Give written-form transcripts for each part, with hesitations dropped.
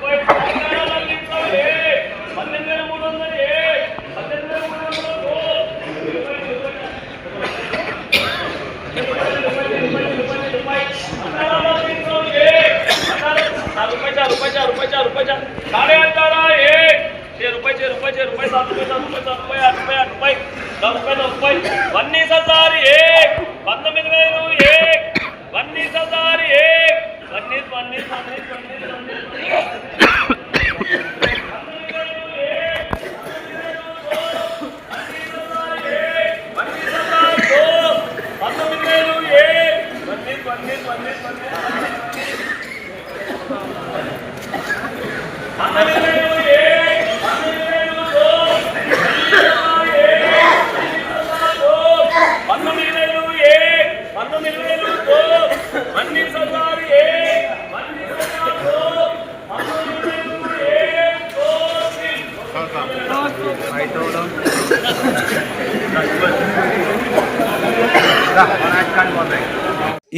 రూపాయి పన్నెండు వేల 300 रुपये साढ़े 18 एक 6 रुपये 7 रुपये 7 रुपये 8 रुपये 8 रुपये 10 रुपये 19,000 एक 19,000 एक 19,000 एक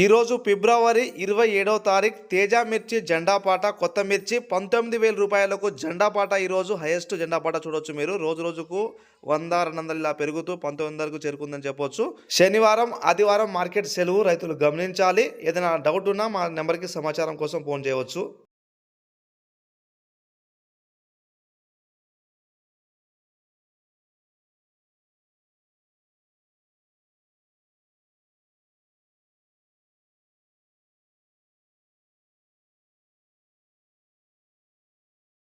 ఈరోజు ఫిబ్రవరి 27వ తారీఖు తేజ మిర్చి జెండాపాట కొత్త మిర్చి 19,000 రూపాయలకు జెండాపాట. ఈరోజు హైయెస్ట్ జెండాపాట చూడొచ్చు మీరు. రోజు రోజుకు 100-200 ఇలా పెరుగుతూ 19,000కు చేరుకుందని చెప్పొచ్చు. శనివారం ఆదివారం మార్కెట్ సెలవు, రైతులు గమనించాలి. ఏదైనా డౌట్ ఉన్నా మా నెంబర్కి సమాచారం కోసం ఫోన్ చేయవచ్చు.